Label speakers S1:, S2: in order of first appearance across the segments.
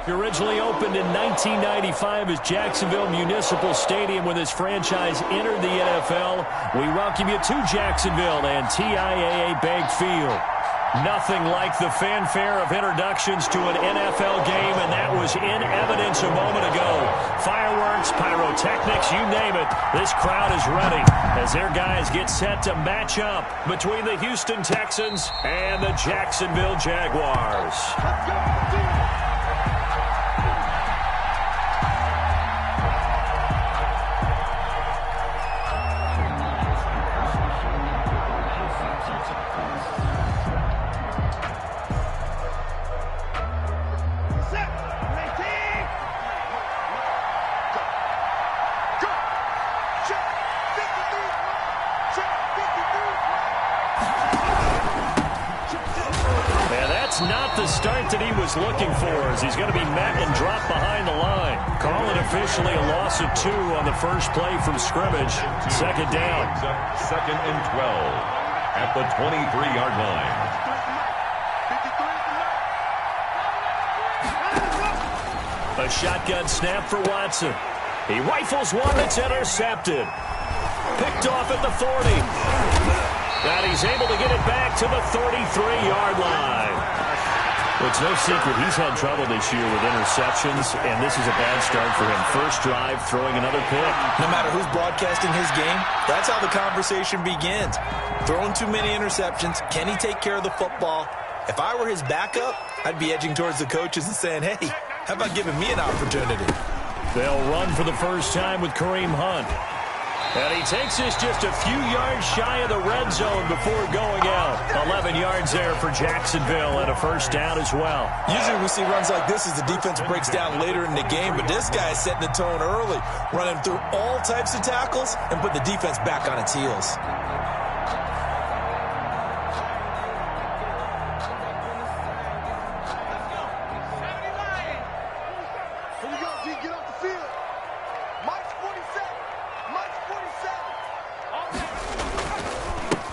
S1: He originally opened in 1995 as Jacksonville Municipal Stadium when this franchise entered the NFL. We welcome you to Jacksonville and TIAA Bank Field. Nothing like the fanfare of introductions to an NFL game, and that was in evidence a moment ago. Fireworks, pyrotechnics, you name it. This crowd is ready as their guys get set to match up between the Houston Texans and the Jacksonville Jaguars.
S2: Let's go.
S1: Not the start that he was looking for, as he's going to be met and dropped behind the line. Call it officially a loss of 2 on the first play from scrimmage. Second down.
S3: Second and 12 at the 23-yard line.
S1: A shotgun snap for Watson. He rifles one that's intercepted. Picked off at the 40. And he's able to get it back to the 33-yard line. Well, it's no secret he's had trouble this year with interceptions, and this is a bad start for him. First drive, throwing another pick.
S4: No matter who's broadcasting his game, that's how the conversation begins. Throwing too many interceptions. Can he take care of the football? If I were his backup, I'd be edging towards the coaches and saying, hey, how about giving me an opportunity?
S1: They'll run for the first time with Kareem Hunt. And he takes this just a few yards shy of the red zone before going out. 11 yards there for Jacksonville and a first down as well.
S4: Usually we see runs like this as the defense breaks down later in the game, but this guy is setting the tone early, running through all types of tackles and putting the defense back on its heels.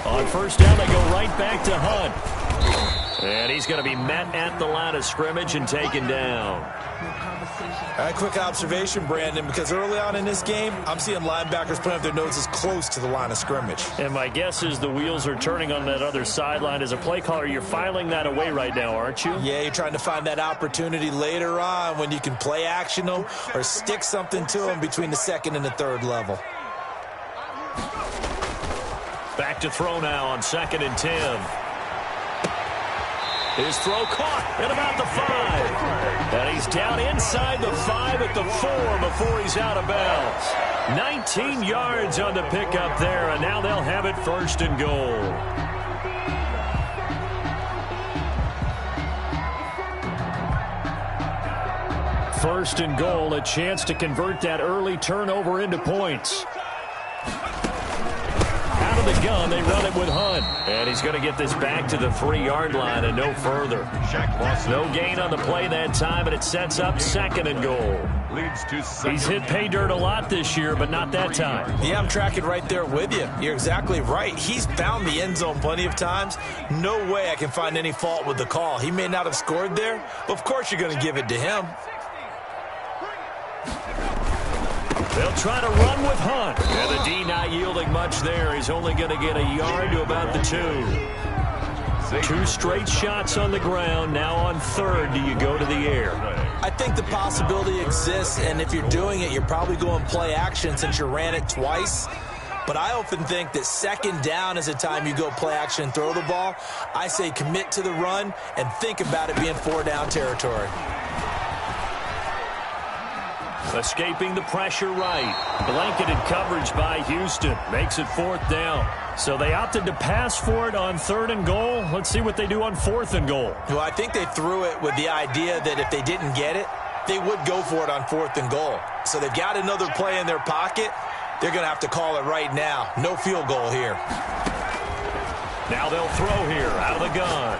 S1: On first down, they go right back to Hunt. And he's going to be met at the line of scrimmage and taken down.
S4: All right, quick observation, Brandon, because early on in this game, I'm seeing linebackers putting up their noses close to the line of scrimmage.
S1: And my guess is the wheels are turning on that other sideline. As a play caller, you're filing that away right now, aren't you?
S4: Yeah, you're trying to find that opportunity later on when you can play action them or stick something to them between the second and the third level.
S1: Back to throw now on 2nd and 10. His throw caught at about the 5. And he's down inside the 5 at the 4 before he's out of bounds. 19 yards on the pickup there, and now they'll have it first and goal. First and goal, a chance to convert that early turnover into points. The gun, they run it with Hunt. And he's going to get this back to the 3-yard line and no further. No gain on the play that time, and it sets up 2nd and goal. He's hit pay dirt a lot this year, but not that time.
S4: Yeah, I'm tracking right there with you. You're exactly right. He's found the end zone plenty of times. No way I can find any fault with the call. He may not have scored there, but of course you're going to give it to him.
S1: They'll try to run with Hunt. And the D not yielding much there. He's only going to get a yard to about the 2. 2 straight shots on the ground. Now on 3rd, do you go to the air?
S4: I think the possibility exists, and if you're doing it, you're probably going play action since you ran it twice. But I often think that 2nd down is the time you go play action and throw the ball. I say commit to the run and think about it being 4-down territory.
S1: Escaping the pressure right. Blanketed coverage by Houston. Makes it 4th down. So they opted to pass for it on 3rd and goal. Let's see what they do on 4th and goal.
S4: Well, I think they threw it with the idea that if they didn't get it, they would go for it on 4th and goal. So they've got another play in their pocket. They're going to have to call it right now. No field goal here.
S1: Now they'll throw here out of the gun.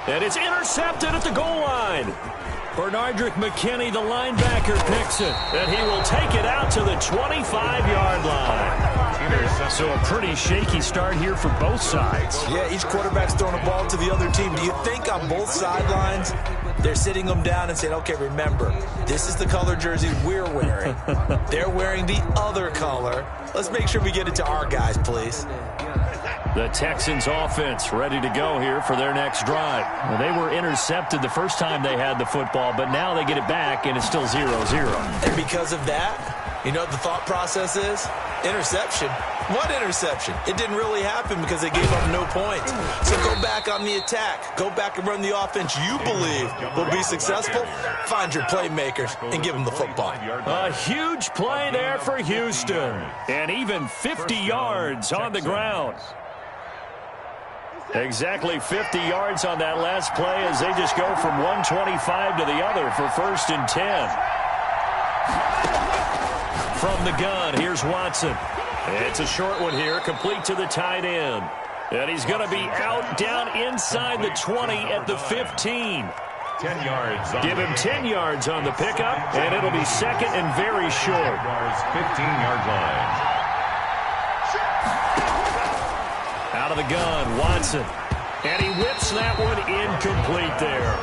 S1: And it's intercepted at the goal line. Bernardrick McKinney, the linebacker, picks it. And he will take it out to the 25-yard line. So a pretty shaky start here for both sides.
S4: Yeah, each quarterback's throwing a ball to the other team. Do you think on both sidelines they're sitting them down and saying, okay, remember, this is the color jersey we're wearing. They're wearing the other color. Let's make sure we get it to our guys, please.
S1: The Texans offense ready to go here for their next drive. Well, they were intercepted the first time they had the football, but now they get it back, and it's still 0-0.
S4: And because of that, you know what the thought process is? Interception. What interception? It didn't really happen because they gave up no points. So go back on the attack. Go back and run the offense you believe will be successful. Find your playmakers and give them the football.
S1: A huge play there for Houston. And even 50 yards on the ground. Exactly 50 yards on that last play as they just go from 125 to the other for 1st and 10. From the gun, here's Watson. It's a short one here, complete to the tight end. And he's going to be out down inside the 20 at the 15.
S3: 10 yards.
S1: Give him 10 yards on the pickup, and it'll be second and very short.
S3: 15-yard line.
S1: Out of the gun, Watson. And he whips that one incomplete there.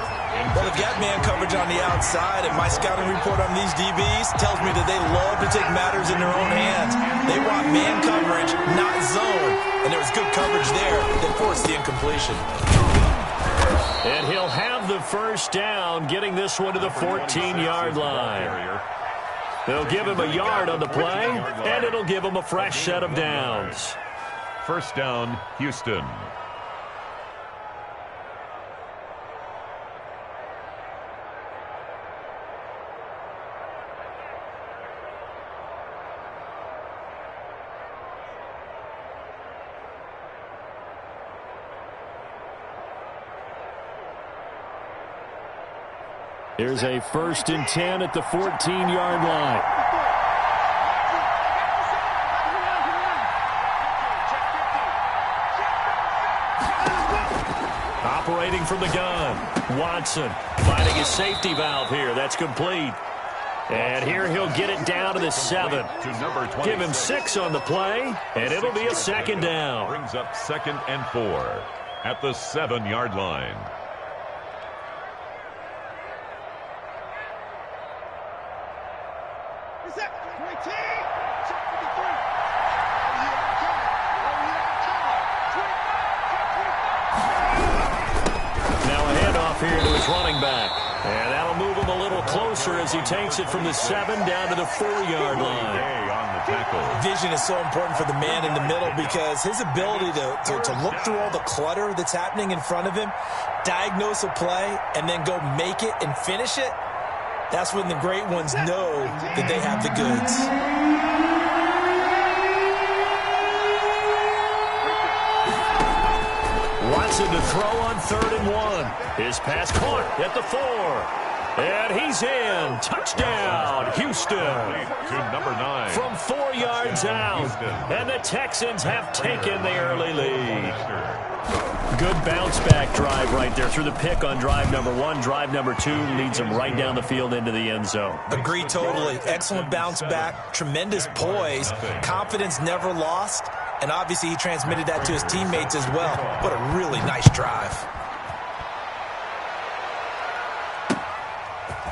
S4: Well, they've got man coverage on the outside, and my scouting report on these DBs tells me that they love to take matters in their own hands. They want man coverage, not zone. And there was good coverage there that forced the incompletion.
S1: And he'll have the first down, getting this one to the 14-yard line. They'll give him a yard on the play, and it'll give him a fresh set of downs.
S3: First down, Houston.
S1: Here's a 1st and 10 at the 14-yard line. Operating from the gun, Watson finding his safety valve here. That's complete. And here he'll get it down to the 7. Give him 6 on the play, and it'll be a second down.
S3: Brings up 2nd and 4 at the 7-yard line.
S1: Here to his running back. And that'll move him a little closer as he takes it from the 7 down to the 4-yard line.
S4: Vision is so important for the man in the middle because his ability to look through all the clutter that's happening in front of him, diagnose a play, and then go make it and finish it, that's when the great ones know that they have the goods.
S1: Watson to throw on 3rd and 1. His pass caught at the 4. And he's in. Touchdown, Houston.
S3: To number 9.
S1: From 4 yards out. And the Texans have taken the early lead. Good bounce-back drive right there through the pick on drive number 1. Drive number 2 leads them right down the field into the end zone.
S4: Agree totally. Excellent bounce-back. Tremendous poise. Confidence never lost. And obviously he transmitted that to his teammates as well. What a really nice drive.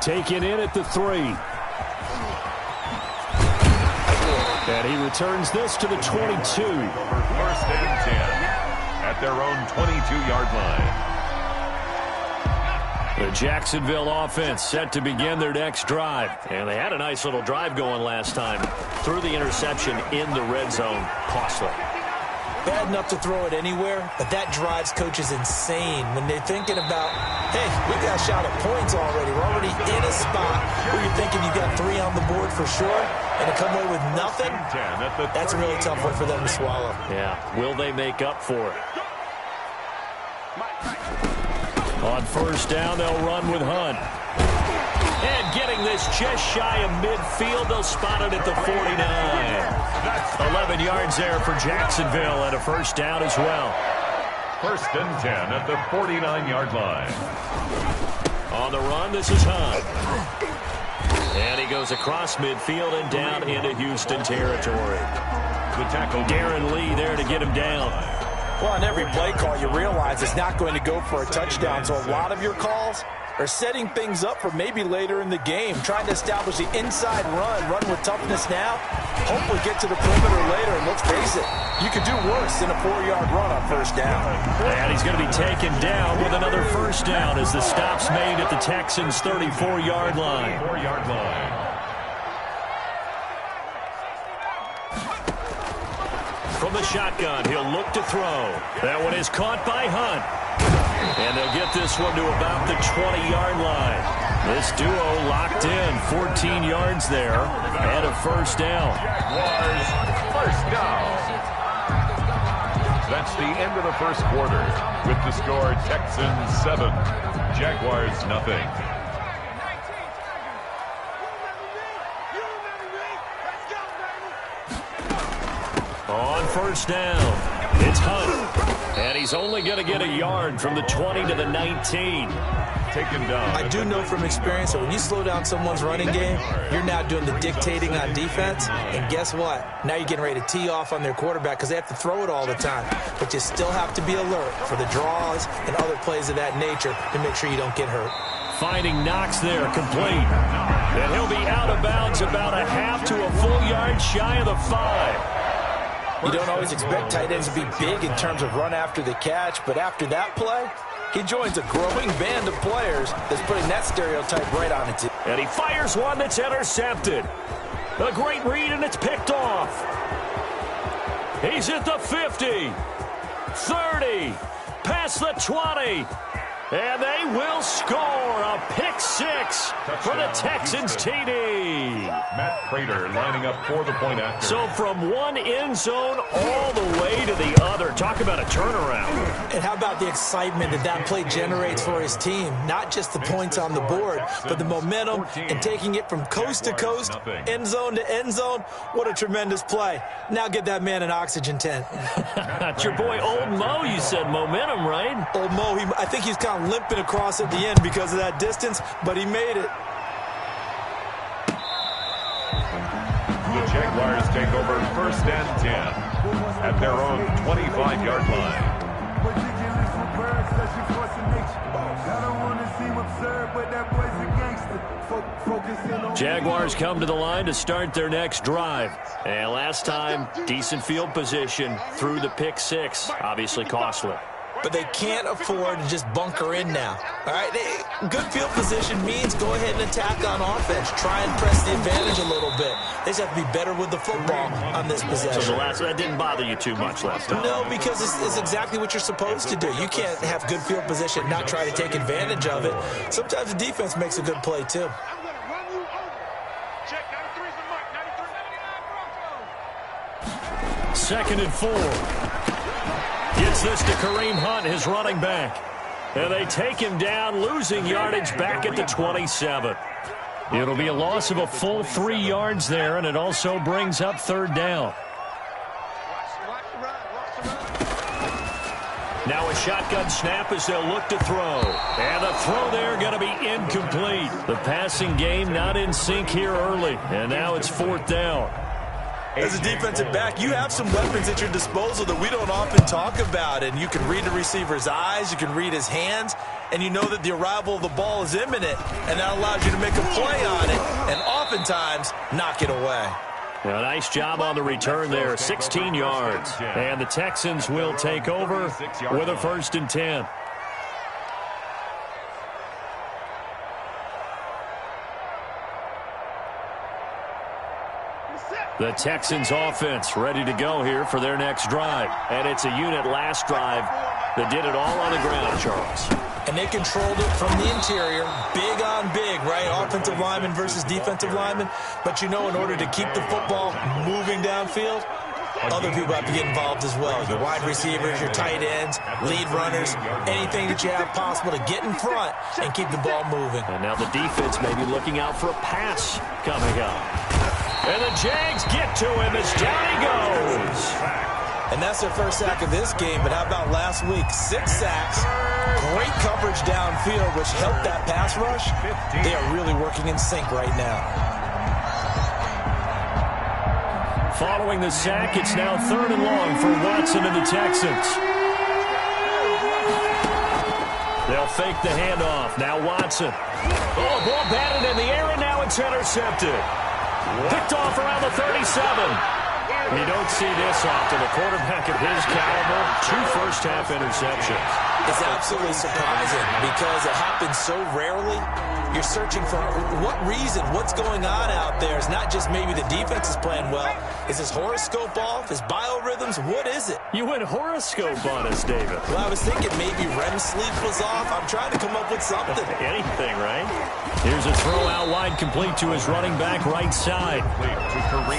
S1: Taken in at the 3. And he returns this to the 22.
S3: 1st and 10 at their own 22-yard line.
S1: The Jacksonville offense set to begin their next drive. And they had a nice little drive going last time. Threw the interception in the red zone. Costly.
S4: Bad enough to throw it anywhere, but that drives coaches insane when they're thinking about, hey, we got a shot at points already. We're already in a spot where you're thinking you got 3 on the board for sure, and to come away with nothing, that's a really tough one for them to swallow.
S1: Yeah, will they make up for it? On 1st down, they'll run with Hunt. And getting this just shy of midfield, they'll spot it at the 49. 11 yards there for Jacksonville and a 1st down as well.
S3: 1st and 10 at the 49-yard line.
S1: On the run, this is Hunt. And he goes across midfield and down into Houston territory.
S3: The tackle.
S1: Darren Lee there to get him down.
S4: Well, on every play call, you realize it's not going to go for a touchdown. So a lot of your calls are setting things up for maybe later in the game, trying to establish the inside run with toughness now, hopefully get to the perimeter later. And let's face it, you could do worse than a 4-yard run on first down.
S1: And he's going to be taken down with another first down as the stop's made at the Texans' 34-yard line.
S3: 4-yard line.
S1: From the shotgun, he'll look to throw. That one is caught by Hunt. And they'll get this one to about the 20-yard line. This duo locked in, 14 yards there, and a first down.
S3: Jaguars, first down. That's the end of the first quarter. With the score, Texans 7, Jaguars nothing.
S1: On first down, it's Hunt. And he's only going to get a yard from the 20 to the 19.
S3: Taken down.
S4: I do know from experience that when you slow down someone's running game, you're now doing the dictating on defense. And guess what? Now you're getting ready to tee off on their quarterback because they have to throw it all the time. But you still have to be alert for the draws and other plays of that nature to make sure you don't get hurt.
S1: Finding Knox there, complete. And he'll be out of bounds about a half to a full yard shy of the 5.
S4: You don't always expect tight ends to be big in terms of run after the catch, but after that play, he joins a growing band of players that's putting that stereotype right on its head.
S1: And he fires one that's intercepted. A great read, and it's picked off. He's at the 50, 30, past the 20. And they will score a pick six for the Texans TD.
S3: Matt Prater lining up for the point after.
S1: So from one end zone all the way to the other. Talk about a turnaround.
S4: And how about the excitement that that play generates for his team? Not just the points on the board, but the momentum and taking it from coast to coast, end zone to end zone. What a tremendous play. Now get that man an oxygen tent.
S1: It's your boy Old Mo, you said. Momentum, right?
S4: Old Mo, I think he's kind of limping across at the end because of that distance, but he made it.
S3: The Jaguars take over first and 10 at their own 25-yard line.
S1: Jaguars come to the line to start their next drive. And last time, decent field position through the pick six. Obviously costly.
S4: But they can't afford to just bunker in now. All right, good field position means go ahead and attack on offense. Try and press the advantage a little bit. They just have to be better with the football on this possession.
S1: So that didn't bother you too much last time?
S4: No, because it's exactly what you're supposed to do. You can't have good field position and not try to take advantage of it. Sometimes the defense makes a good play, too.
S1: Second and 4. Gets this to Kareem Hunt, his running back. And they take him down, losing yardage back at the 27. It'll be a loss of a full 3 yards there, and it also brings up third down. Now a shotgun snap as they'll look to throw. And the throw there going to be incomplete. The passing game not in sync here early. And now it's fourth down.
S4: As a defensive back, you have some weapons at your disposal that we don't often talk about. And you can read the receiver's eyes, you can read his hands, and you know that the arrival of the ball is imminent. And that allows you to make a play on it and oftentimes knock it away.
S1: A nice job on the return there, 16 yards. And the Texans will take over with a first and 10. The Texans offense ready to go here for their next drive. And it's a unit last drive that did it all on the ground, Charles.
S4: And they controlled it from the interior, big on big, right? Offensive lineman versus defensive lineman. But you know, in order to keep the football moving downfield, other people have to get involved as well. Your wide receivers, your tight ends, lead runners, anything that you have possible to get in front and keep the ball moving.
S1: And now the defense may be looking out for a pass coming up. And the Jags get to him as down he goes.
S4: And that's their first sack of this game, but how about last week? 6 sacks, great coverage downfield, which helped that pass rush. They are really working in sync right now.
S1: following the sack, it's now 3rd and long for Watson and the Texans. They'll fake the handoff. Now Watson. Oh, ball batted in the air, and now it's intercepted. Picked off around the 37. You don't see this often. A quarterback of his caliber, 2 first-half interceptions.
S4: It's absolutely surprising because it happens so rarely. You're searching for what reason, what's going on out there. It's not just maybe the defense is playing well. Is his horoscope off? His biorhythms? What is it?
S1: You went horoscope on us, David.
S4: Well, I was thinking maybe REM sleep was off. I'm trying to come up with something.
S1: Anything, right? Here's a throw out wide, complete to his running back right side.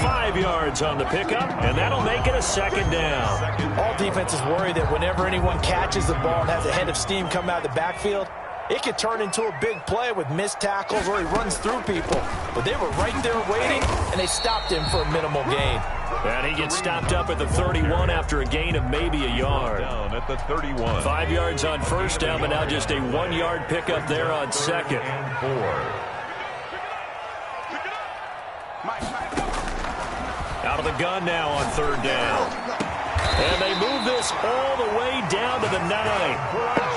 S1: 5 yards on the pickup, and that'll make it a 2nd down.
S4: All defenses worry that whenever anyone catches the ball and has a head of steam come out of the backfield, it could turn into a big play with missed tackles or he runs through people. But they were right there waiting, and they stopped him for a minimal gain.
S1: And he gets stopped up at the 31 after a gain of maybe a yard.
S3: Down at the 31.
S1: 5 yards on 1st down, but now just a 1-yard pickup there on 2nd.
S3: And 4.
S1: Out of the gun now on 3rd down. And they move this all the way down to the 9.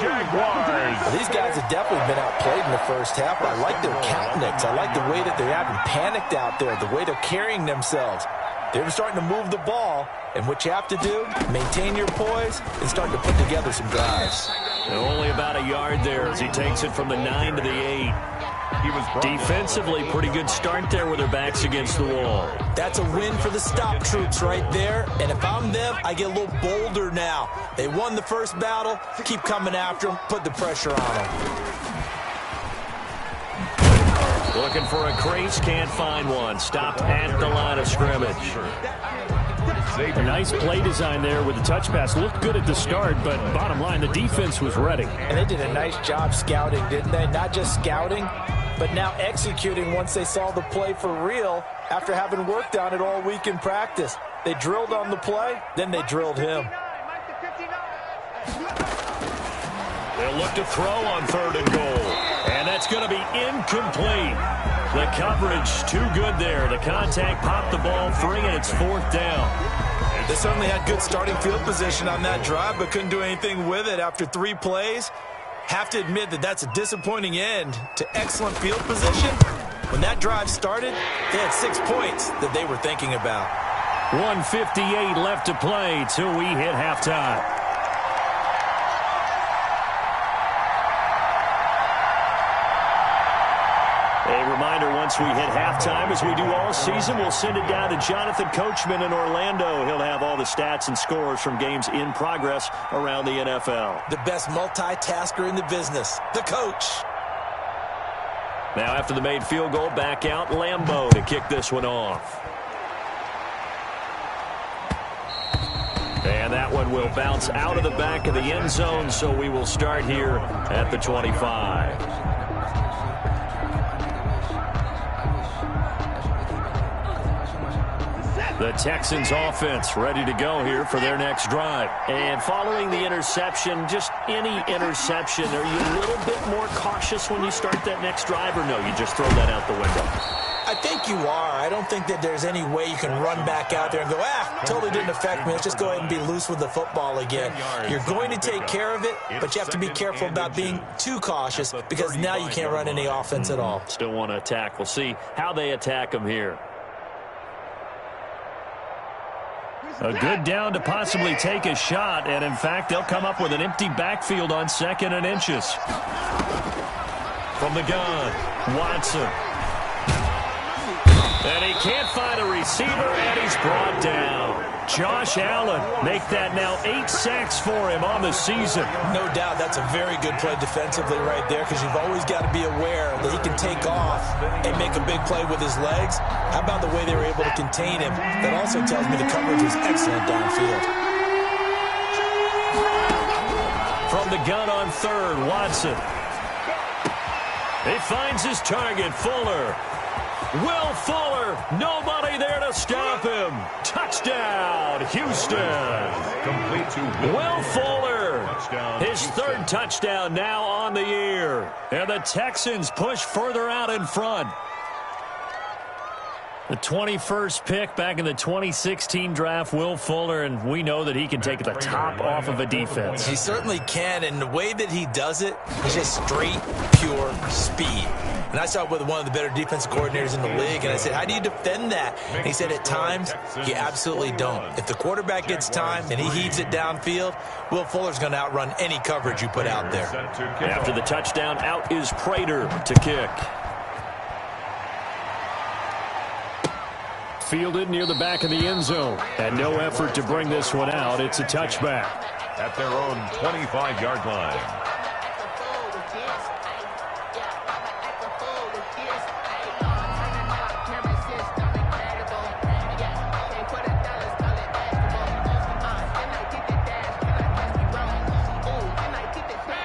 S3: Jaguars.
S4: Well, these guys have definitely been outplayed in the first half, but I like their countenance. I like the way that they're having panicked out there, the way they're carrying themselves. They're starting to move the ball, and what you have to do, maintain your poise and start to put together some drives.
S1: And only about a yard there as he takes it from the 9 to the 8.
S3: He was
S1: defensively, pretty good start there with their backs against the wall.
S4: That's a win for the stop troops right there. And if I'm them, I get a little bolder now. They won the first battle. Keep coming after them. Put the pressure on them.
S1: Looking for a crease, can't find one. Stopped at the line of scrimmage. A nice play design there with the touch pass. Looked good at the start, but bottom line, the defense was ready.
S4: And they did a nice job scouting, didn't they? Not just scouting, but now executing once they saw the play for real after having worked on it all week in practice. They drilled on the play, then they drilled him.
S1: They'll look to throw on 3rd and goal. And that's going to be incomplete. The coverage too good there. The contact popped the ball free, and it's 4th down.
S4: They certainly had good starting field position on that drive, but couldn't do anything with it after 3 plays. Have to admit that that's a disappointing end to excellent field position. When that drive started, they had 6 points that they were thinking about.
S1: 1:58 left to play till we hit halftime. A reminder, once we hit halftime, as we do all season, we'll send it down to Jonathan Coachman in Orlando. He'll have all the stats and scores from games in progress around the NFL.
S4: The best multitasker in the business, the coach.
S1: Now after the made field goal, back out Lambeau to kick this one off. And that one will bounce out of the back of the end zone, so we will start here at the 25. The Texans offense ready to go here for their next drive. And following the interception, just any interception, are you a little bit more cautious when you start that next drive, or no, you just throw that out the window?
S4: I think you are. I don't think that there's any way you can run back out there and go, totally didn't affect me. Let's just go ahead and be loose with the football again. You're going to take care of it, but you have to be careful about being too cautious because now you can't run any offense at all.
S1: Still want to attack. We'll see how they attack them here. A good down to possibly take a shot, and in fact, they'll come up with an empty backfield on 2nd and inches. From the gun, Watson. And he can't find a receiver, and he's brought down. Josh Allen make that now 8 sacks for him on the season.
S4: No doubt that's a very good play defensively right there because you've always got to be aware that he can take off and make a big play with his legs. How about the way they were able to contain him? That also tells me the coverage was excellent downfield.
S1: From the gun on 3rd, Watson. He finds his target, Fuller. Will Fuller, nobody there to stop him. Touchdown, Houston.
S3: Complete to
S1: Will Fuller,
S3: Touchdown,
S1: his
S3: Houston.
S1: 3rd touchdown now on the year. And the Texans push further out in front. The 21st pick back in the 2016 draft, Will Fuller, and we know that he can take the top off of a defense.
S4: He certainly can, and the way that he does it is just straight, pure speed. And I saw it with one of the better defensive coordinators in the league, and I said, how do you defend that? And he said, at times, you absolutely don't. If the quarterback gets time and he heaves it downfield, Will Fuller's going to outrun any coverage you put out there.
S1: After the touchdown, out is Prater to kick. Fielded near the back of the end zone. And no effort to bring this one out. It's a touchback.
S3: At their own 25-yard line.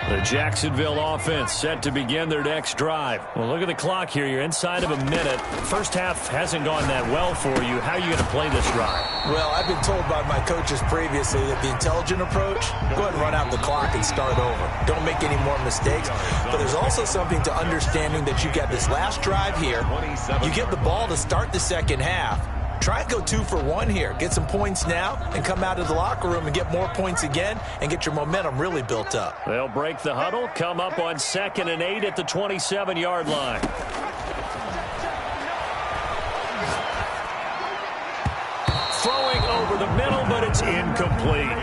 S1: The Jacksonville offense set to begin their next drive. Well, look at the clock here. You're inside of a minute. First half hasn't gone that well for you. How are you going to play this drive?
S4: Well, I've been told by my coaches previously that the intelligent approach, go ahead and run out the clock and start over. Don't make any more mistakes. But there's also something to understanding that you got this last drive here. You get the ball to start the second half. Try and go 2 for 1 here. Get some points now and come out of the locker room and get more points again and get your momentum really built up.
S1: They'll break the huddle, come up on 2nd and 8 at the 27-yard line. Throwing over the middle, but it's incomplete.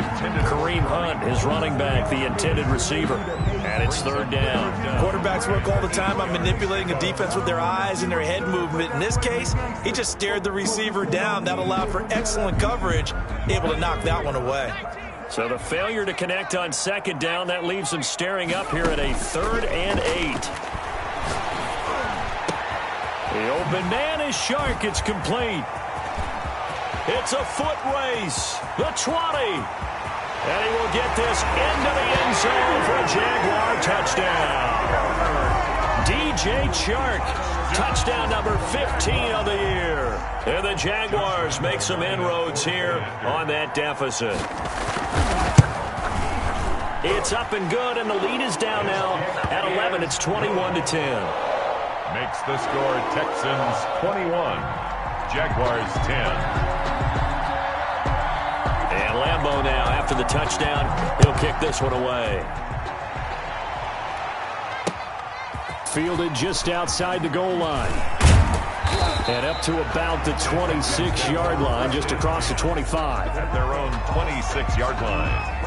S1: Kareem Hunt, his running back, the intended receiver. And it's 3rd down.
S4: Quarterbacks work all the time on manipulating a defense with their eyes and their head movement. In this case, he just stared the receiver down. That allowed for excellent coverage, able to knock that one away.
S1: So the failure to connect on 2nd down, that leaves him staring up here at a 3rd and 8. The open man is Shark. It's complete. It's a foot race. The 20. And he will get this into the end zone for a Jaguar touchdown. DJ Chark, touchdown number 15 of the year. And the Jaguars make some inroads here on that deficit. It's up and good, and the lead is down now at 11. It's 21-10.
S3: Makes the score Texans 21, Jaguars 10.
S1: And Lambeau now, after the touchdown, he'll kick this one away. Fielded just outside the goal line. And up to about the 26-yard line, just across the 25.
S3: At their own 26-yard line.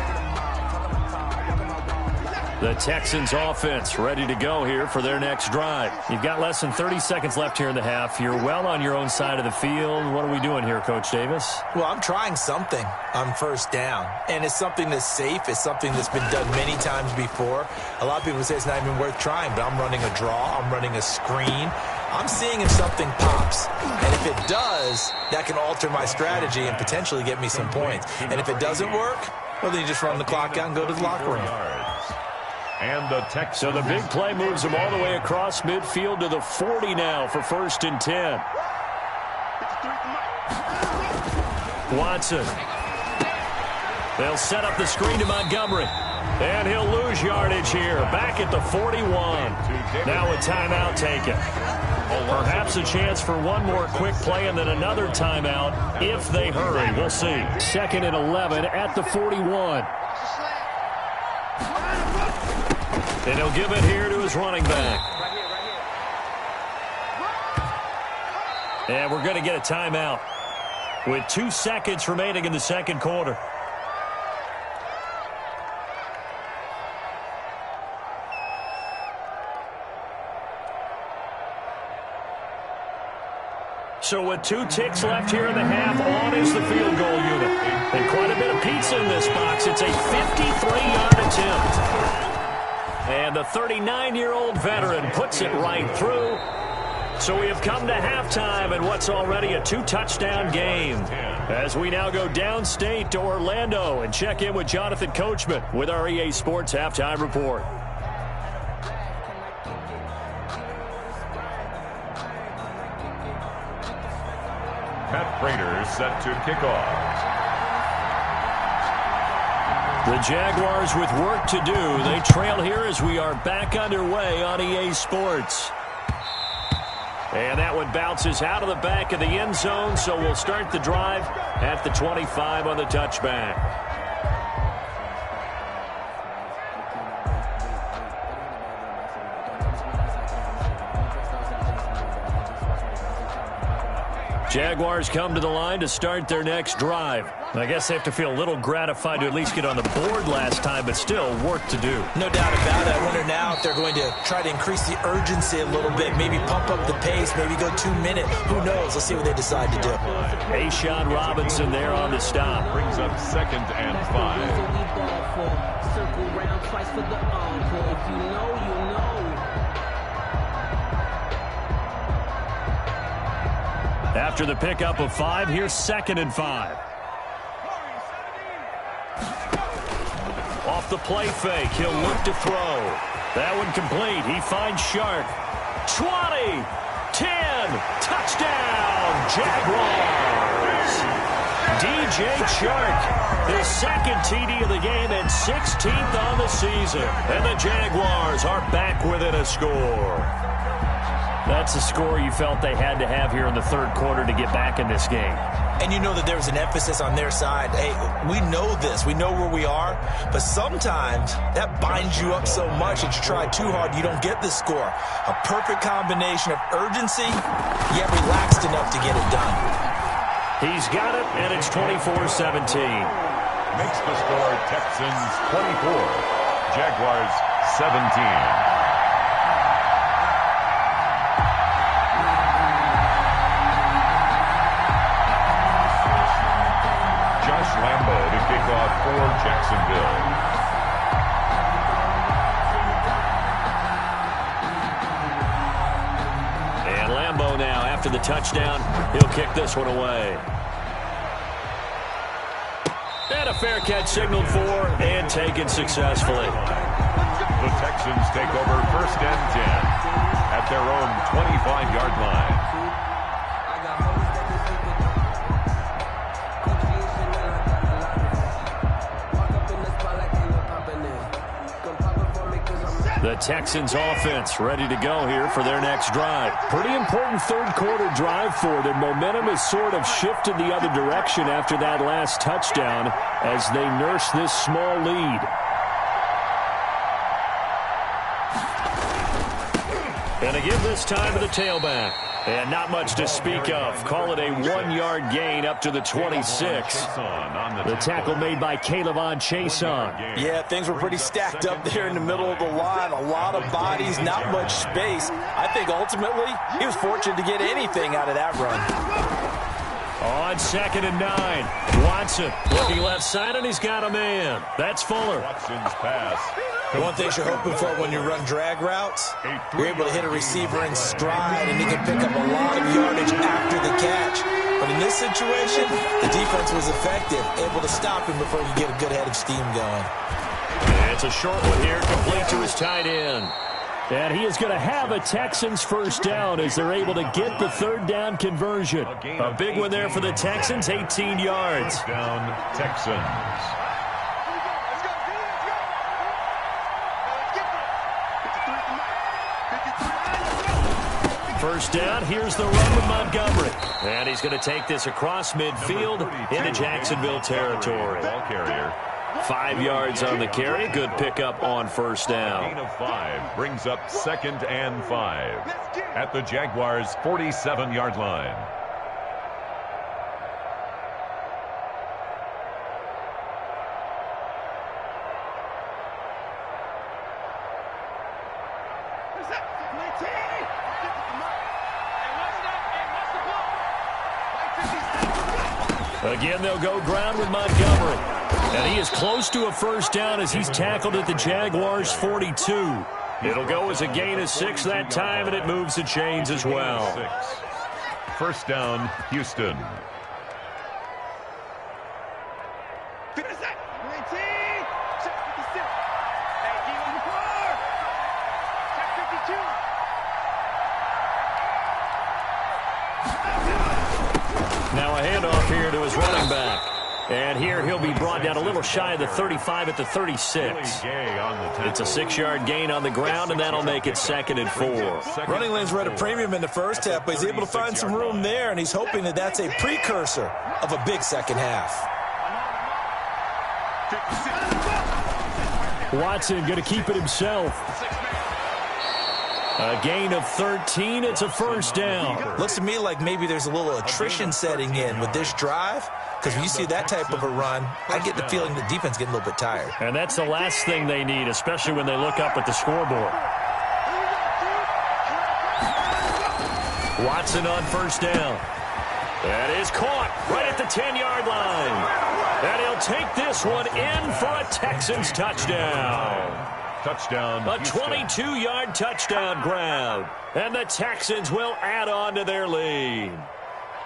S1: The Texans offense ready to go here for their next drive. You've got less than 30 seconds left here in the half. You're well on your own side of the field. What are we doing here, Coach Davis?
S4: Well, I'm trying something on 1st down, and it's something that's safe. It's something that's been done many times before. A lot of people say it's not even worth trying, but I'm running a draw. I'm running a screen. I'm seeing if something pops, and if it does, that can alter my strategy and potentially get me some points. And if it doesn't work, well, then you just run the clock out and go to the locker room.
S3: And the Texans.
S1: So the big play moves them all the way across midfield to the 40 now for 1st and 10. Watson. They'll set up the screen to Montgomery. And he'll lose yardage here. Back at the 41. Now a timeout taken. Perhaps a chance for one more quick play and then another timeout if they hurry. We'll see. 2nd and 11 at the 41. And he'll give it here to his running back. And we're going to get a timeout with 2 seconds remaining in the 2nd quarter. So with 2 ticks left here in the half, on is the field goal unit. And quite a bit of pizza in this box. It's a 53-yard attempt. And the 39-year-old veteran puts it right through. So we have come to halftime in what's already a 2-touchdown game. As we now go downstate to Orlando and check in with Jonathan Coachman with our EA Sports Halftime Report.
S3: Matt Prater set to kick off.
S1: The Jaguars with work to do. They trail here as we are back underway on EA Sports. And that one bounces out of the back of the end zone, so we'll start the drive at the 25 on the touchback. Jaguars come to the line to start their next drive. I guess they have to feel a little gratified to at least get on the board last time, but still work to do.
S4: No doubt about it. I wonder now if they're going to try to increase the urgency a little bit, maybe pump up the pace, maybe go 2 minutes. Who knows? Let's see what they decide to do.
S1: Ashawn Robinson there on the stop.
S3: Brings up 2nd and 5.
S2: Circle round twice for the encore. If you know, you know.
S1: After the pickup of 5, here's 2nd and 5. Off the play fake, he'll look to throw. That one complete. He finds Shark. 20, 10, touchdown, Jaguars. DJ Shark, his 2nd TD of the game and 16th on the season. And the Jaguars are back within a score. That's a score you felt they had to have here in the 3rd quarter to get back in this game.
S4: And you know that there was an emphasis on their side. Hey, we know this. We know where we are. But sometimes that binds you up so much that you try too hard, you don't get the score. A perfect combination of urgency, yet relaxed enough to get it done.
S1: He's got it, and it's 24-17.
S3: Makes the score Texans 24, Jaguars 17. Lambo to kick off for Jacksonville.
S1: And Lambo now, after the touchdown, he'll kick this one away. And a fair catch signaled for and taken successfully.
S3: The Texans take over 1st and 10 at their own 25-yard line.
S1: The Texans offense ready to go here for their next drive. Pretty important 3rd quarter drive for them. Momentum has sort of shifted the other direction after that last touchdown as they nurse this small lead. And again this time to the tailback. And not much to speak of. Call it a 1-yard gain up to the 26. The tackle made by K'Lavon Chaisson.
S4: Yeah, things were pretty stacked up there in the middle of the line. A lot of bodies, not much space. I think ultimately he was fortunate to get anything out of that run.
S1: On 2nd and 9. Watson looking left side, and he's got a man. That's Fuller.
S3: Watson's pass.
S4: The one thing you're hoping for when you run drag routes, you're able to hit a receiver in stride, and he can pick up a lot of yardage after the catch. But in this situation, the defense was effective, able to stop him before you get a good head of steam going.
S1: And it's a short one here, complete to his tight end. And he is going to have a Texans 1st down as they're able to get the 3rd down conversion. A big one there for the Texans, 18 yards.
S3: 1st down, Texans.
S1: First down, here's the run with Montgomery. And he's going to take this across midfield into Jacksonville territory.
S3: Ball carrier.
S1: 5 yards on the carry. Good pickup on 1st down.
S3: Gain of 5 brings up 2nd and 5 at the Jaguars' 47-yard line.
S1: Again, they'll go ground with Montgomery. And he is close to a 1st down as he's tackled at the Jaguars' 42. It'll go as a gain of 6 that time, and it moves the chains as well.
S3: 1st down, Houston.
S1: Now a handoff here to his running back. And here he'll be brought down a little shy of the 35 at the 36. It's a 6-yard gain on the ground, and that'll make it 2nd and 4.
S4: Running lanes were at a premium in the first half, but he's able to find some room there, and he's hoping that that's a precursor of a big second half.
S1: Watson going to keep it himself. A gain of 13. It's a first down.
S4: Looks to me like maybe there's a little attrition setting in with this drive, because when you see that type of a run, I get the feeling the defense getting a little bit tired.
S1: And that's the last thing they need, especially when they look up at the scoreboard. Watson on first down. That is caught right at the 10-yard line. And he'll take this one in for a Texans touchdown.
S3: Touchdown.
S1: A 22-yard touchdown grab. And the Texans will add on to their lead.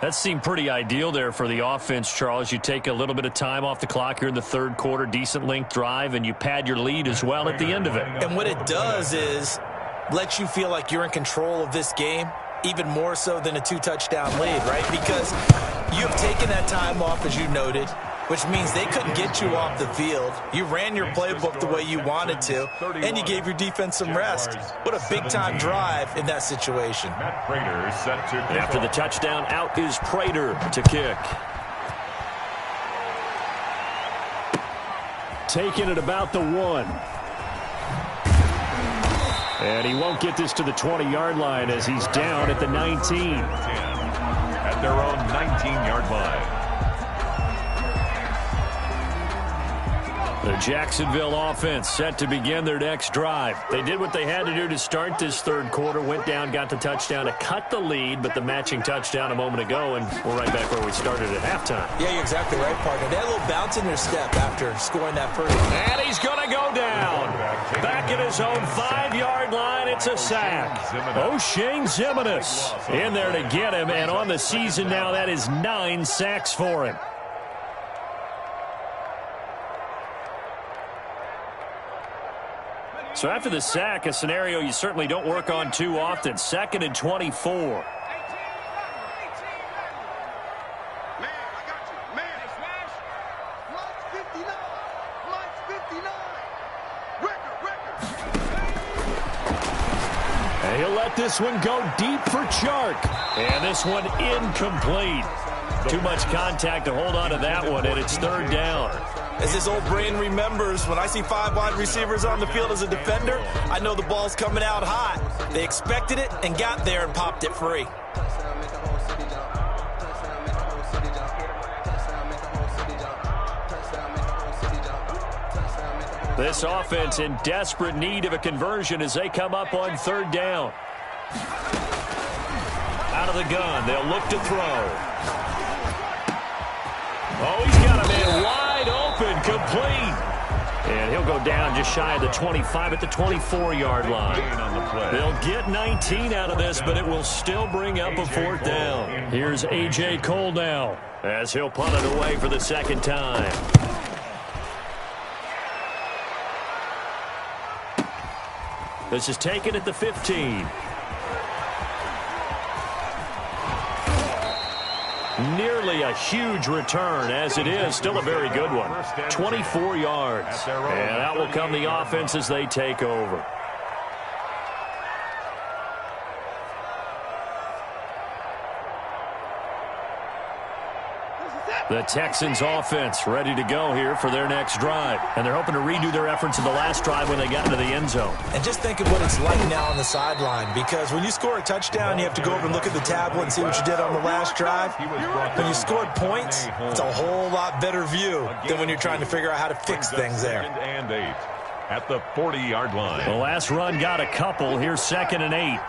S1: That seemed pretty ideal there for the offense, Charles. You take a little bit of time off the clock here in the third quarter, decent length drive, and you pad your lead as well at the end of it.
S4: And what it does is let you feel like you're in control of this game, even more so than a 2-touchdown lead, right? Because you've taken that time off, as you noted, which means they couldn't get you off the field. You ran your playbook the way you wanted to, and you gave your defense some rest. What a big-time drive in that situation.
S1: After the touchdown, out is Prater to kick. Taking it about the 1. And he won't get this to the 20-yard line as he's down at the 19.
S3: At their own 19-yard line.
S1: The Jacksonville offense set to begin their next drive. They did what they had to do to start this third quarter, went down, got the touchdown to cut the lead, but the matching touchdown a moment ago, and we're right back where we started at halftime.
S4: Yeah, you're exactly right, partner. They had a little bounce in their step after scoring that first.
S1: And he's going to go down. Back at his own 5-yard line, it's a sack. O'Shane Zimenez in there to get him, and on the season now, that is 9 sacks for him. So after the sack, a scenario you certainly don't work on too often. 2nd and 24. And he'll let this one go deep for Chark. And this one incomplete. Too much contact to hold on to that one, and it's 3rd down.
S4: As his old brain remembers, when I see 5 wide receivers on the field as a defender, I know the ball's coming out hot. They expected it and got there and popped it free.
S1: This offense in desperate need of a conversion as they come up on 3rd down. Out of the gun, they'll look to throw. Oh, he's got a man wide open, complete. And he'll go down just shy of the 25 at the 24-yard line. They'll get 19 out of this, but it will still bring up a 4th down. Here's A.J. Cole now as he'll punt it away for the 2nd time. This is taken at the 15. Nearly a huge return, as it is still a very good one. 24 yards. And out will come the offense as they take over. The Texans offense ready to go here for their next drive. And they're hoping to redo their efforts in the last drive when they got into the end zone.
S4: And just think of what it's like now on the sideline, because when you score a touchdown, you have to go over and look at the tablet and see what you did on the last drive. When you scored points, it's a whole lot better view than when you're trying to figure out how to fix things there.
S3: And 8 at the 40-yard line.
S1: The last run got a couple. Here's 2nd and 8.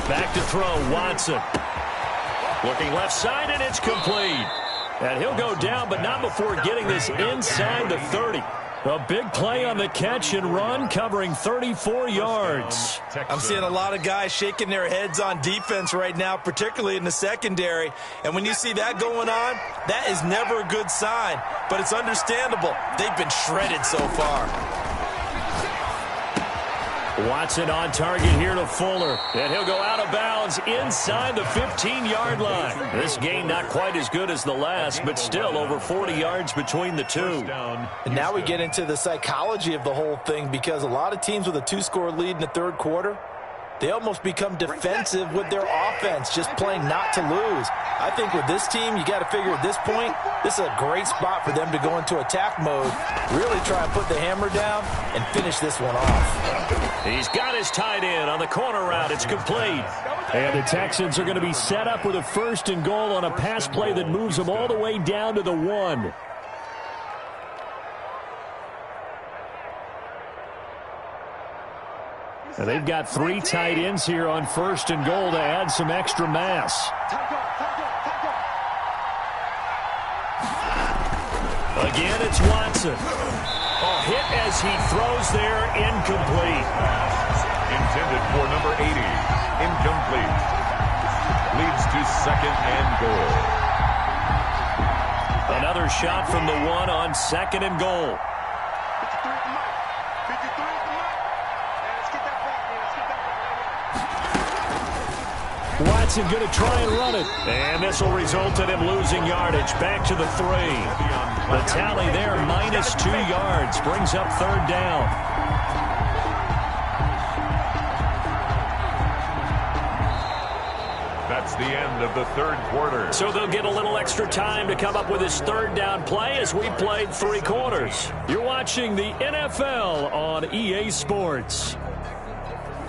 S1: Back to throw, Watson. Looking left side, and it's complete. And he'll go down, but not before getting this inside the 30. A big play on the catch and run, covering 34 yards.
S4: I'm seeing a lot of guys shaking their heads on defense right now, particularly in the secondary. And when you see that going on, that is never a good sign. But it's understandable. They've been shredded so far.
S1: Watson on target here to Fuller. And he'll go out of bounds inside the 15-yard line. This gain not quite as good as the last, but still over 40 yards between the two.
S4: And now we get into the psychology of the whole thing, because a lot of teams with a 2-score lead in the third quarter, they almost become defensive with their offense, just playing not to lose. I think with this team, you got to figure at this point, this is a great spot for them to go into attack mode, really try and put the hammer down and finish this one off.
S1: He's got his tight end on the corner route. It's complete. And the Texans are going to be set up with a 1st and goal on a pass play that moves them all the way down to the 1. And they've got 3 tight ends here on 1st and goal to add some extra mass. Again, it's Watson. A hit as he throws there, incomplete.
S3: Intended for number 80, incomplete. Leads to 2nd and goal.
S1: Another shot from the 1 on 2nd and goal. Watson going to try and run it. And this will result in him losing yardage. Back to the 3. The tally there, -2 yards. Brings up 3rd down.
S3: That's the end of the third quarter.
S1: So they'll get a little extra time to come up with his 3rd down play as we played 3 quarters. You're watching the NFL on EA Sports.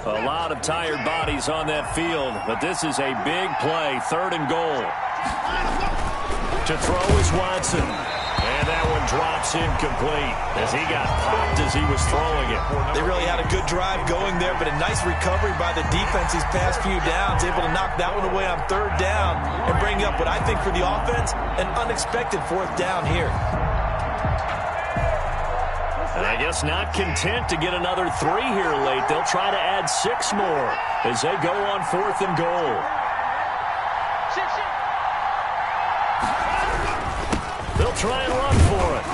S1: A lot of tired bodies on that field, but this is a big play, 3rd and goal. To throw is Watson. And that one drops incomplete as he got popped as he was throwing it.
S4: They really had a good drive going there, but a nice recovery by the defense these past few downs, able to knock that one away on 3rd down and bring up what I think for the offense, an unexpected 4th down here.
S1: And I guess not content to get another 3 here late. They'll try to add 6 more as they go on 4th and goal. They'll try and run for it.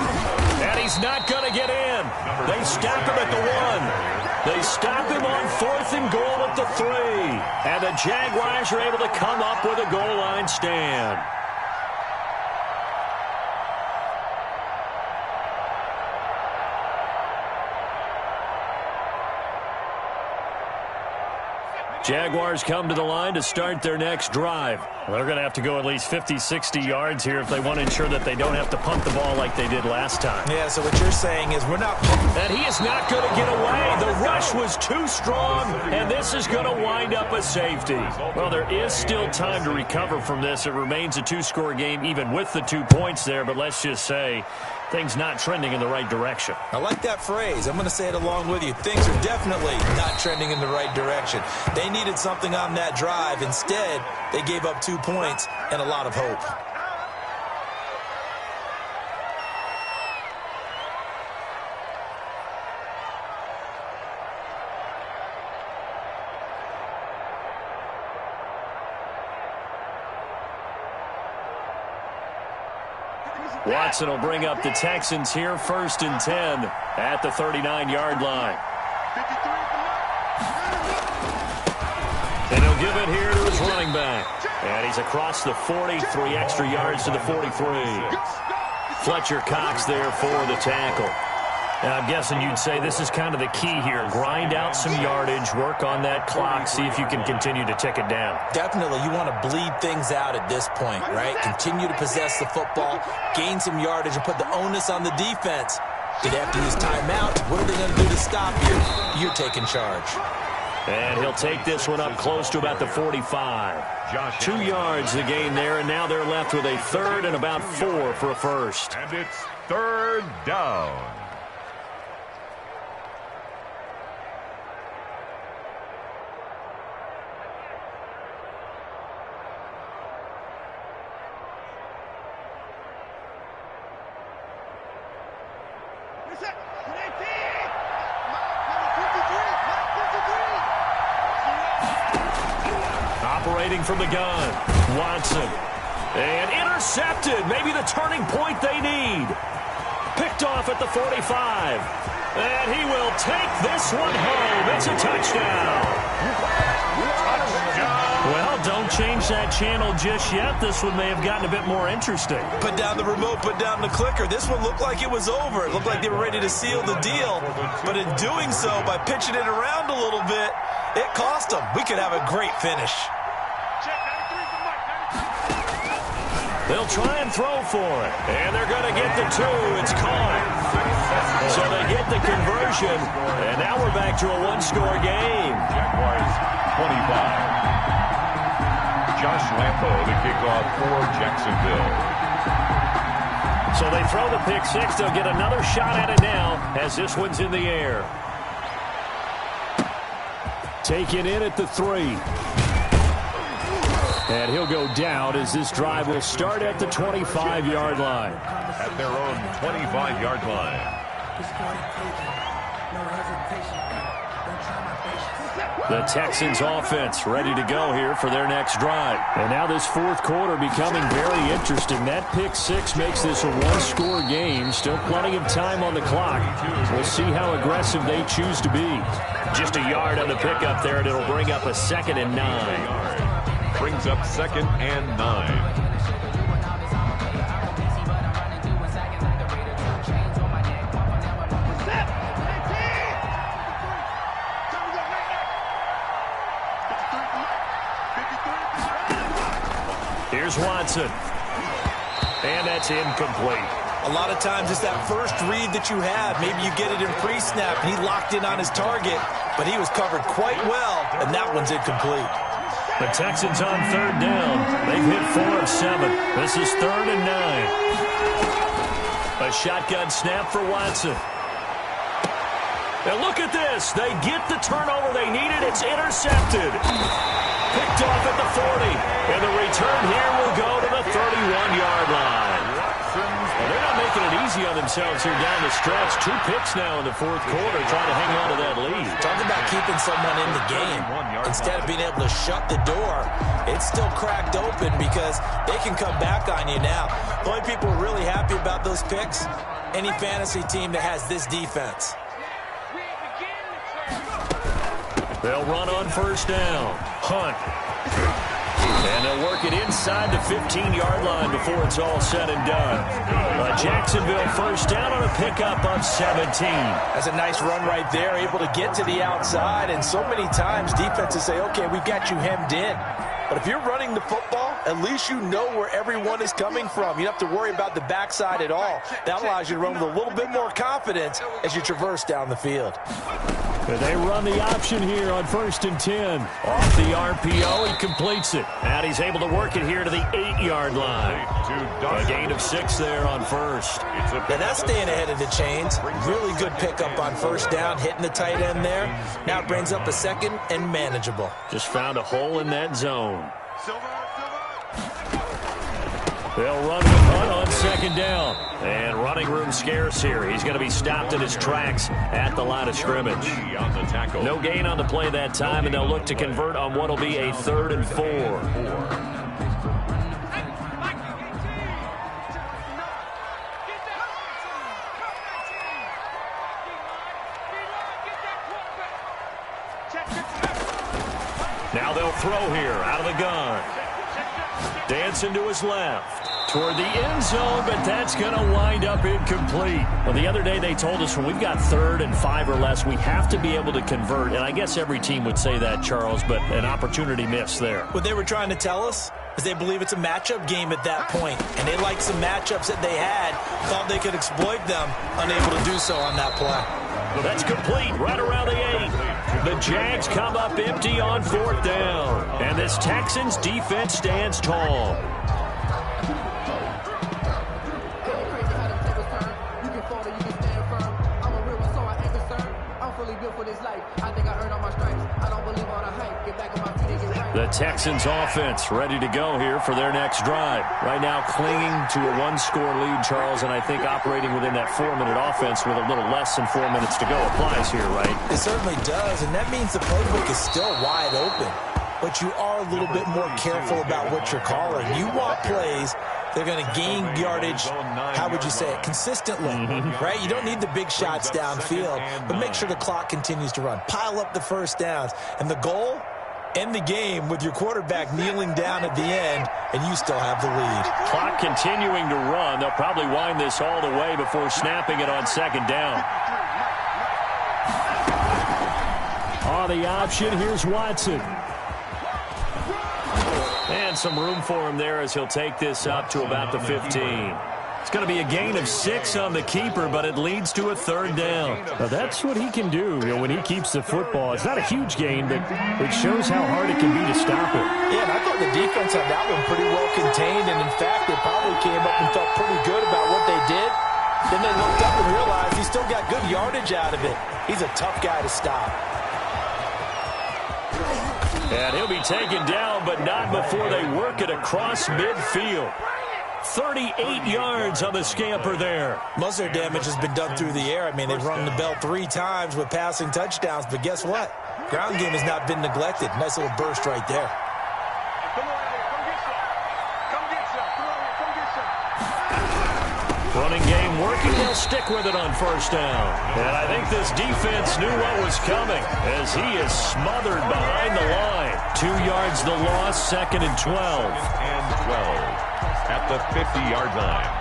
S1: And he's not going to get in. They stop him at the 1. They stop him on 4th and goal at the 3. And the Jaguars are able to come up with a goal line stand. Jaguars come to the line to start their next drive. Well, they're going to have to go at least 50, 60 yards here if they want to ensure that they don't have to punt the ball like they did last time.
S4: Yeah, so what you're saying is we're not...
S1: And he is not going to get away. The rush was too strong, and this is going to wind up a safety. Well, there is still time to recover from this. It remains a 2-score game even with the 2 points there, but let's just say things not trending in the right direction.
S4: I like that phrase. I'm going to say it along with you. Things are definitely not trending in the right direction. They needed something on that drive. Instead, they gave up 2 points and a lot of hope.
S1: Watson will bring up the Texans here, 1st and 10 at the 39-yard line. And he'll give it here to his running back. And he's across the 40, 3 extra yards to the 43. Fletcher Cox there for the tackle. Now, I'm guessing you'd say this is kind of the key here. Grind out some yardage, work on that clock, see if you can continue to tick it down.
S4: Definitely, you want to bleed things out at this point, right? Continue to possess the football, gain some yardage, and put the onus on the defense. Do they have to use timeout? What are they going to do to stop you? You're taking charge.
S1: And he'll take this one up close to about the 45. 2 yards the gain there, and now they're left with a 3rd and about 4 for a first.
S3: And it's 3rd down.
S1: Operating from the gun, Watson. And intercepted. Maybe the turning point they need. Picked off at the 45. And he will take this one home. It's a touchdown. Well, don't change that channel just yet. This one may have gotten a bit more interesting.
S4: Put down the remote, put down the clicker. This one looked like it was over. It looked like they were ready to seal the deal. But in doing so, by pitching it around a little bit, it cost them. We could have a great finish.
S1: They'll try and throw for it. And they're going to get the 2. It's caught. So they get the conversion. And now we're back to a one-score game.
S3: Jaguars 25. Josh Lambo to kick off for Jacksonville.
S1: So they throw the pick 6. They'll get another shot at it now as this one's in the air. Taken in at the 3. And he'll go down as this drive will start at the 25-yard line.
S3: At their own 25-yard line.
S1: The Texans offense ready to go here for their next drive. And now this fourth quarter becoming very interesting. That pick 6 makes this a one-score game. Still plenty of time on the clock. We'll see how aggressive they choose to be. Just a yard on the pickup there, and it'll bring up a 2nd and 9.
S3: Brings up 2nd and 9.
S1: Here's Watson. And that's incomplete.
S4: A lot of times it's that first read that you have. Maybe you get it in pre-snap, and he locked in on his target, but he was covered quite well, and that one's incomplete.
S1: The Texans on 3rd down. They've hit 4 of 7. This is 3rd and 9. A shotgun snap for Watson. And look at this. They get the turnover they needed. It's intercepted. Picked off at the 40. And the return here will go to the 31-yard line. Well, they're not making it easy on themselves here down the stretch. 2 picks now in the fourth quarter trying to hang on to that lead.
S4: Talk about keeping someone in the game. Instead of being able to shut the door, it's still cracked open because they can come back on you now. The only people really happy about those picks, any fantasy team that has this defense.
S1: They'll run on 1st down. Hunt. And they'll work it inside the 15-yard line before it's all said and done. Jacksonville 1st down on a pickup of 17.
S4: That's a nice run right there, able to get to the outside. And so many times defenses say, okay, we've got you hemmed in. But if you're running the football, at least you know where everyone is coming from. You don't have to worry about the backside at all. That allows you to run with a little bit more confidence as you traverse down the field.
S1: They run the option here on 1st and 10. Off the RPO, he completes it. And he's able to work it here to the 8-yard line. A gain of 6 there on 1st.
S4: Now that's staying ahead of the chains. Really good pickup on 1st down, hitting the tight end there. Now it brings up a 2nd and manageable.
S1: Just found a hole in that zone. They'll run with Hunt on 2nd down. And running room scarce here. He's going to be stopped in his tracks at the line of scrimmage. No gain on the play that time, and they'll look to convert on what will be a 3rd and 4. Now they'll throw here out of the gun. Dancing to his left. Toward the end zone, but that's going to wind up incomplete. Well, the other day they told us when we've got 3rd and 5 or less, we have to be able to convert. And I guess every team would say that, Charles, but an opportunity missed there.
S4: What they were trying to tell us is they believe it's a matchup game at that point. And they liked some matchups that they had, thought they could exploit them, unable to do so on that play.
S1: Well, that's complete right around the 8. The Jags come up empty on 4th down. And this Texans defense stands tall. The Texans offense ready to go here for their next drive. Right now clinging to a 1-score lead, Charles, and I think operating within that 4-minute offense with a little less than 4 minutes to go applies here, right?
S4: It certainly does, and that means the playbook is still wide open. But you are a little bit more careful about what you're calling. You want plays They're going to gain yardage, how would you say it, consistently, right? You don't need the big shots downfield, but make sure the clock continues to run. Pile up the first downs. And the goal, end the game with your quarterback kneeling down at the end, and you still have the lead.
S1: Clock continuing to run. They'll probably wind this all the way before snapping it on second down. On the option, here's Watson. And some room for him there as he'll take this up to about the 15. It's going to be a gain of 6 on the keeper, but it leads to a third down.
S5: Now that's what he can do, when he keeps the football. It's not a huge gain, but it shows how hard it can be to stop it.
S4: Yeah, and I thought the defense on that one pretty well contained, and in fact, they probably came up and felt pretty good about what they did. Then they looked up and realized he still got good yardage out of it. He's a tough guy to stop.
S1: And he'll be taken down, but not before they work it across midfield. 38 yards on the scamper there.
S4: Most of their damage has been done through the air. I mean, they've rung the bell 3 times with passing touchdowns, but guess what? Ground game has not been neglected. Nice little burst right there.
S1: Running game working. They'll stick with it on first down. And I think this defense knew what was coming as he is smothered behind the line. 2 yards the loss, 2nd and 12.
S3: And 12 at the 50-yard line.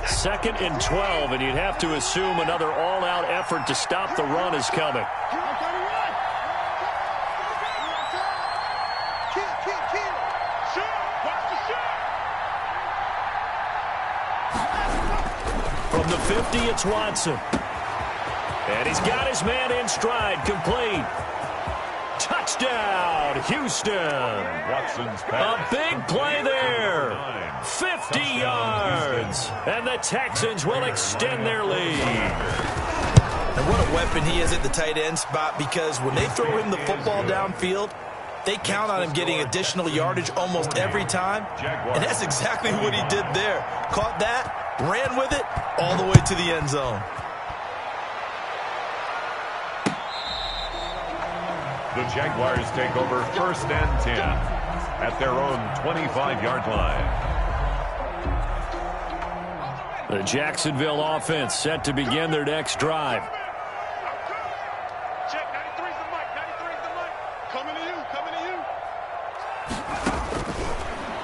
S1: Second and 12, and you'd have to assume another all-out effort to stop the run is coming. From the 50, it's Watson. And he's got his man in stride, complete. Touchdown, Houston.
S3: Watson's pass.
S1: A big play there. 50 yards. And the Texans will extend their lead.
S4: And what a weapon he is at the tight end spot, because when they throw him the football downfield, they count on him getting additional yardage almost every time. And that's exactly what he did there. Caught that, ran with it, all the way to the end zone.
S3: The Jaguars take over 1st and 10 at their own 25-yard line.
S1: The Jacksonville offense set to begin their next drive.
S6: Check, 93's the mic, 93's the mic. Coming to you, coming to you.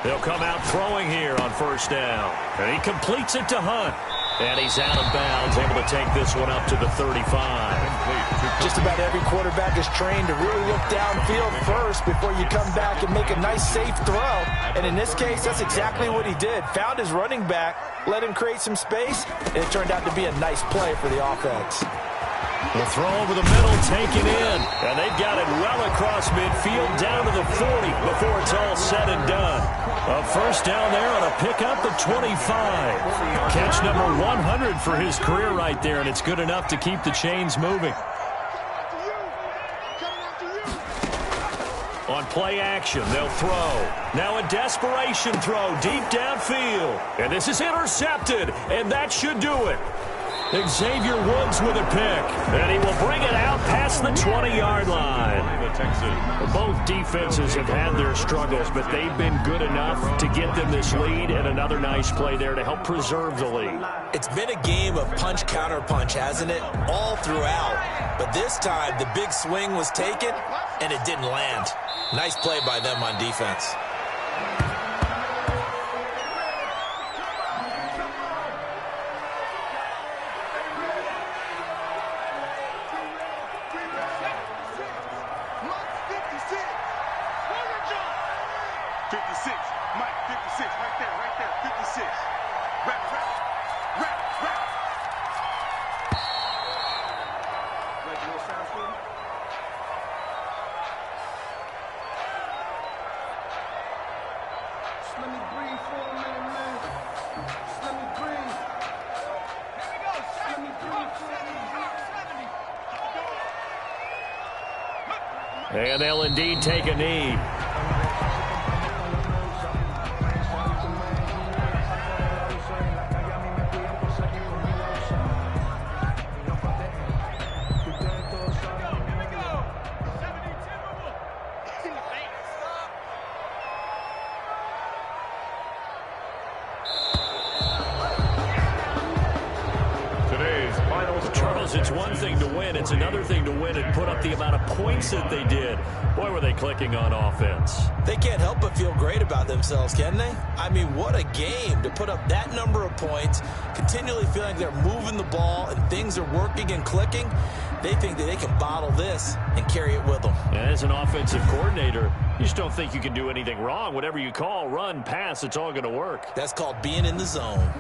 S1: They'll come out throwing here on first down. And he completes it to Hunt. And he's out of bounds, able to take this one up to the 35.
S4: Just about every quarterback is trained to really look downfield first before you come back and make a nice, safe throw. And in this case, that's exactly what he did. Found his running back, let him create some space, and it turned out to be a nice play for the offense.
S1: The throw over the middle, taken in. And they've got it well across midfield, down to the 40 before it's all said and done. A first down there on a pickup of 25. Catch number 100 for his career right there, and it's good enough to keep the chains moving. On play action, they'll throw. Now a desperation throw deep downfield. And this is intercepted, and that should do it. Xavier Woods with a pick, and he will bring it out past the 20-yard line. Both defenses have had their struggles, but they've been good enough to get them this lead, and another nice play there to help preserve the lead.
S4: It's been a game of punch-counter-punch, hasn't it? All throughout. But this time, the big swing was taken, and it didn't land. Nice play by them on defense.
S1: And they'll indeed take a knee. everything to win and put up the amount of points that they did. Boy, were they clicking on offense.
S4: They can't help but feel great about themselves, can they? I mean, what a game to put up that number of points, continually feeling like they're moving the ball and things are working and clicking. They think that they can bottle this and carry it with them.
S1: As an offensive coordinator, you just don't think you can do anything wrong. Whatever you call, run, pass, it's all going to work.
S4: That's called being in the zone.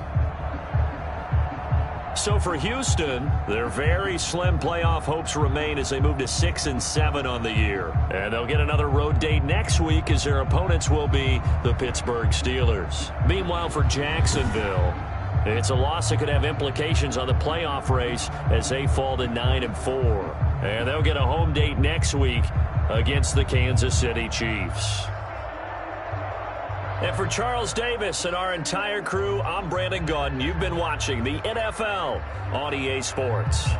S1: So for Houston, their very slim playoff hopes remain as they move to 6-7 on the year. And they'll get another road date next week as their opponents will be the Pittsburgh Steelers. Meanwhile, for Jacksonville, it's a loss that could have implications on the playoff race as they fall to 9-4. And they'll get a home date next week against the Kansas City Chiefs. And for Charles Davis and our entire crew, I'm Brandon Gaudin. You've been watching the NFL on EA Sports.